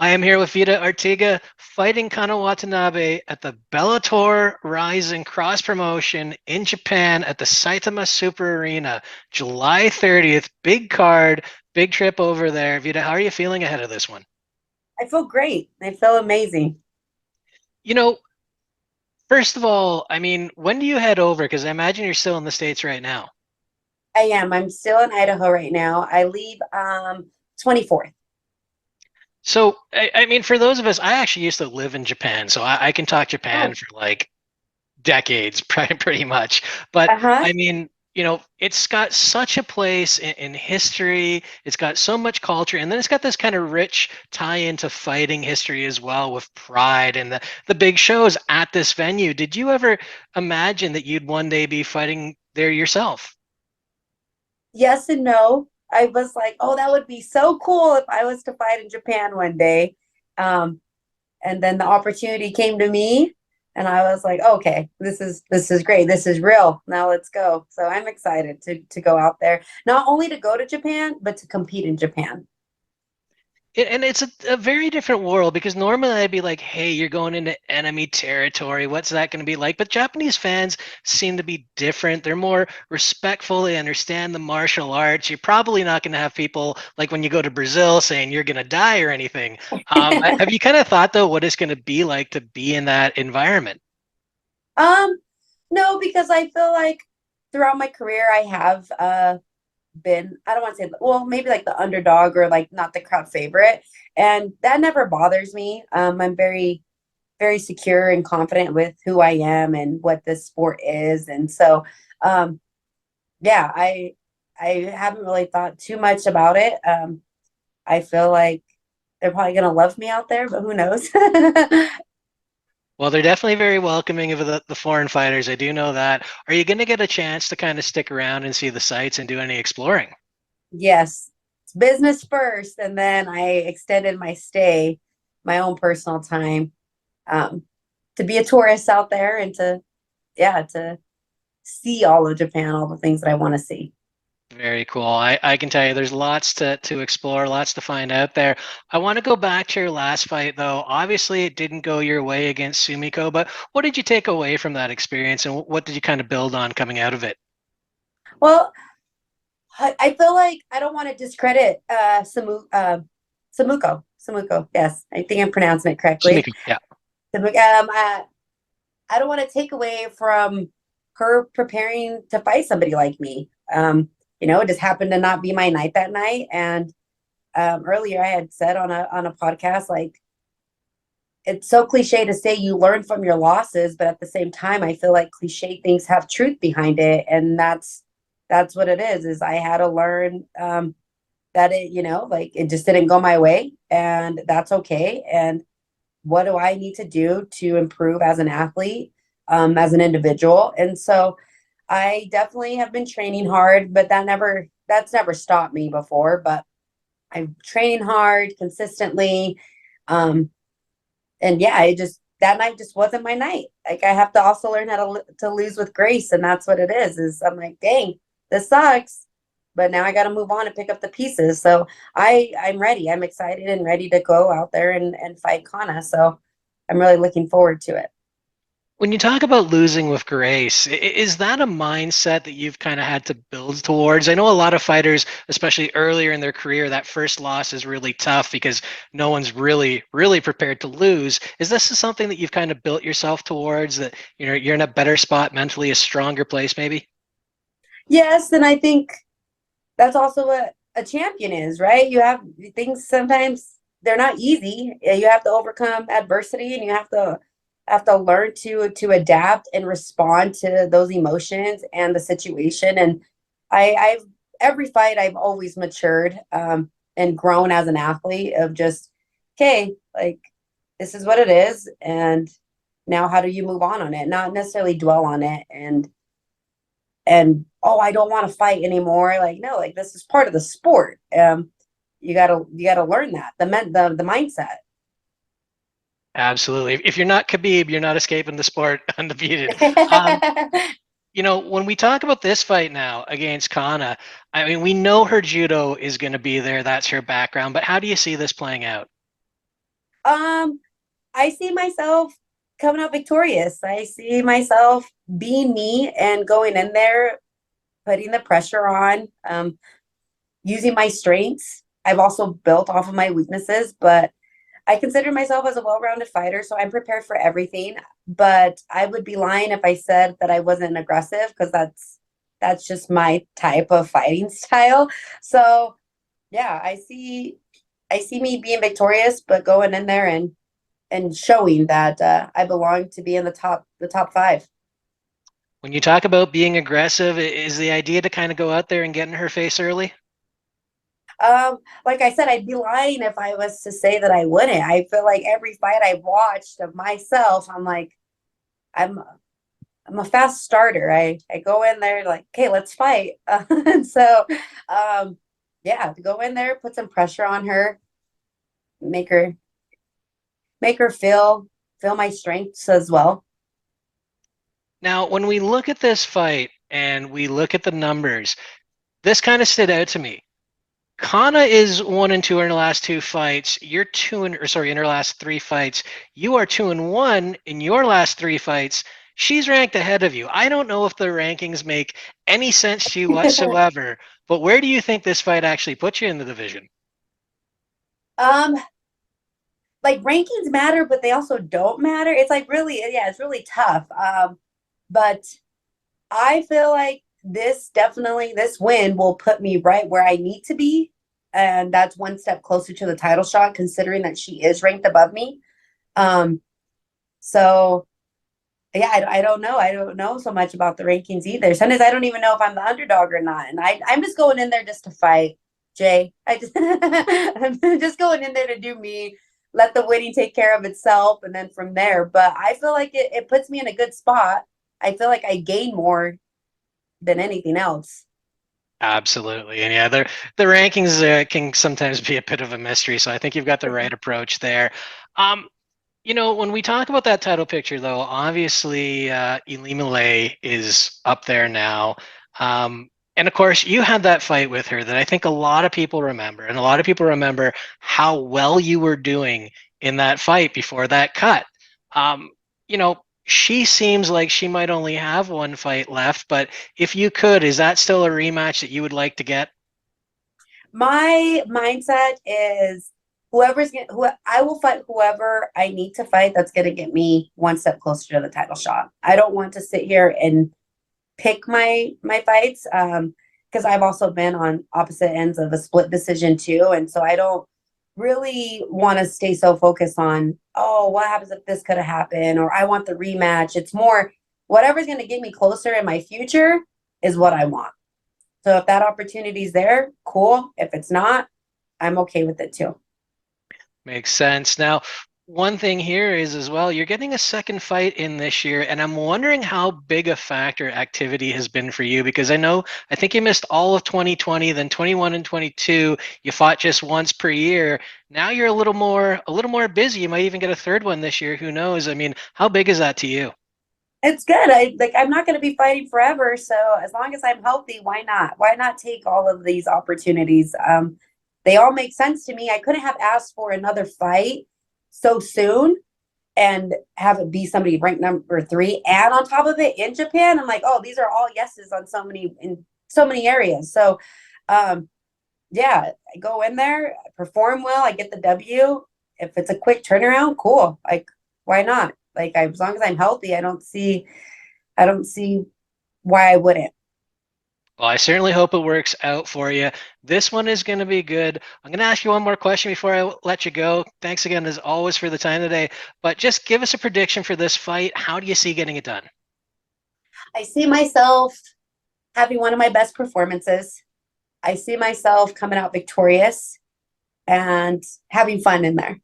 I am here with Veta Arteaga fighting Kana Watanabe at the Bellator RIZIN cross promotion in Japan at the Saitama Super Arena, July 30th. Big card, big trip over there. Vita, how are you feeling ahead of this one? I feel great. I feel amazing. You know, first of all, I mean, when do you head over? Because I imagine you're still in the States right now. I am. I'm still in Idaho right now. I leave 24th. So, I mean, for those of us, I actually used to live in Japan, so I can talk Japan Oh, for like decades, pretty much. But uh-huh. I mean, it's got such a place in history. It's got so much culture, and then it's got this kind of rich tie into fighting history as well with Pride and the big shows at this venue. Did you ever imagine that you'd one day be fighting there yourself? Yes and no. I was like, oh, that would be so cool if I was to fight in Japan one day. Um, and then the opportunity came to me and I was like, okay, this is great. This is real. Now let's go. So I'm excited to go out there. Not only to go to Japan, but to compete in Japan. And it's a very different world because normally I'd be like, hey, you're going into enemy territory. What's that going to be like? But Japanese fans seem to be different. They're more respectful. They understand the martial arts. You're probably not going to have people like when you go to Brazil saying you're going to die or anything. Have you kind of thought, though, what it's going to be like to be in that environment? Um, no, because I feel like throughout my career I have been, I don't want to say, well, maybe like the underdog or like not the crowd favorite. And that never bothers me. I'm very, very secure and confident with who I am and what this sport is. And so, um, yeah, I haven't really thought too much about it. I feel like they're probably gonna love me out there, but who knows? Well, they're definitely very welcoming of the foreign fighters. I do know that. Are you going to get a chance to kind of stick around and see the sights and do any exploring? Yes, it's business first, and then I extended my stay, my own personal time, um, to be a tourist out there and to, yeah, to see all of Japan, all the things that I want to see. Very cool. I can tell you there's lots to explore, lots to find out there. I want to go back to your last fight, though. Obviously, it didn't go your way against Sumiko, but what did you take away from that experience and what did you kind of build on coming out of it? Well, I feel like I don't want to discredit Sumiko. Sumiko, yes, I think I'm pronouncing it correctly. Sumiko, yeah. I don't want to take away from her preparing to fight somebody like me. It just happened to not be my night that night. And earlier I had said on a podcast, like it's so cliche to say you learn from your losses, but at the same time, I feel like cliche things have truth behind it, and that's what it is. Is I had to learn that like it just didn't go my way, and that's okay. And what do I need to do to improve as an athlete, as an individual? And so I definitely have been training hard, but that's never stopped me before. But I'm training hard consistently. Um, and yeah, I just that night just wasn't my night. Like I have to also learn how to lose with grace, and that's what it is. Is I'm like, dang, this sucks, but now I got to move on and pick up the pieces. So I'm ready. I'm excited and ready to go out there and fight Kana. So I'm really looking forward to it. When you talk about losing with grace, is that a mindset that you've kind of had to build towards? I know a lot of fighters, especially earlier in their career, that first loss is really tough because no one's really prepared to lose. Is this something that you've kind of built yourself towards that you're in a better spot mentally, a stronger place maybe? Yes, and I think that's also what a champion is, right? You have things sometimes they're not easy. You have to overcome adversity and you have to learn to adapt and respond to those emotions and the situation. And I've every fight I've always matured and grown as an athlete of just, okay, like this is what it is. And now how do you move on it? Not necessarily dwell on it and oh, I don't want to fight anymore. Like no, like this is part of the sport. You gotta learn that the mindset. Absolutely. If you're not Khabib, you're not escaping the sport undefeated. Um, when we talk about this fight now against Kana, I mean, we know her judo is going to be there. That's her background. But how do you see this playing out? Um, I see myself coming out victorious. I see myself being me and going in there, putting the pressure on, using my strengths. I've also built off of my weaknesses, but I consider myself as a well-rounded fighter, so I'm prepared for everything. But I would be lying if I said that I wasn't aggressive because that's just my type of fighting style. So yeah, I see me being victorious, but going in there and showing that I belong to be in the top five. When you talk about being aggressive, is the idea to kind of go out there and get in her face early? Like I said, I'd be lying if I was to say that I wouldn't. I feel like every fight I've watched of myself, I'm like, I'm I'm a fast starter. I go in there like, okay, let's fight. And so, yeah, to go in there, put some pressure on her, make her make her feel my strengths as well. Now, when we look at this fight and we look at the numbers, this kind of stood out to me. Kana is 1-2 in her last two fights. You're in her last three fights. You are 2-1 in your last three fights. She's ranked ahead of you. I don't know if the rankings make any sense to you whatsoever, but where do you think this fight actually puts you in the division? um, like rankings matter, but they also don't matter. It's like really, yeah, it's really tough. But I feel like this win will put me right where I need to be. And that's one step closer to the title shot, considering that she is ranked above me. Um, so yeah, I don't know. I don't know so much about the rankings either. Sometimes I don't even know if I'm the underdog or not. And I'm just going in there just to fight, Jay. I'm just going in there to do me, let the winning take care of itself, and then from there. But I feel like it puts me in a good spot. I feel like I gain more than anything else. Absolutely. And yeah, the rankings can sometimes be a bit of a mystery. So I think you've got the right approach there. Um, when we talk about that title picture, though, obviously Elimile is up there now. And of course, you had that fight with her that I think a lot of people remember. And a lot of people remember how well you were doing in that fight before that cut. Um, she seems like she might only have one fight left, but if you could, is that still a rematch that you would like to get? My mindset is who I will fight whoever I need to fight that's going to get me one step closer to the title shot. I don't want to sit here and pick my fights because I've also been on opposite ends of a split decision too, and so I don't really want to stay so focused on, oh, what happens if this could have happened, or I want the rematch. It's more whatever's going to get me closer in my future is what I want. So if that opportunity is there, cool. If it's not, I'm okay with it too. Makes sense. Now, one thing here is as well, you're getting a second fight in this year, and I'm wondering how big a factor activity has been for you because I think you missed all of 2020, then 21 and 22, you fought just once per year. Now you're a little more busy. You might even get a third one this year. Who knows? I mean, how big is that to you? It's good. I'm not going to be fighting forever, so as long as I'm healthy, why not? Why not take all of these opportunities? They all make sense to me. I couldn't have asked for another fight so soon and have it be somebody ranked number three. And on top of it, in Japan, I'm like, oh, these are all yeses on so many areas. So, um, yeah, I go in there, perform well, I get the W. If it's a quick turnaround, cool. Like, why not? As long as I'm healthy, I don't see why I wouldn't. Well, I certainly hope it works out for you. This one is going to be good. I'm going to ask you one more question before I let you go. Thanks again, as always, for the time today. But just give us a prediction for this fight. How do you see getting it done? I see myself having one of my best performances. I see myself coming out victorious and having fun in there.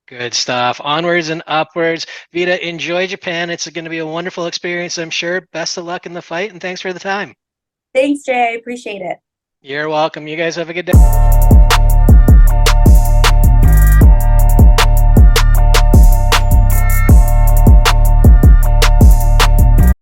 Good stuff. Onwards and upwards. Vita, enjoy Japan. It's going to be a wonderful experience, I'm sure. Best of luck in the fight, and thanks for the time. Thanks, Jay. I appreciate it. You're welcome. You guys have a good day.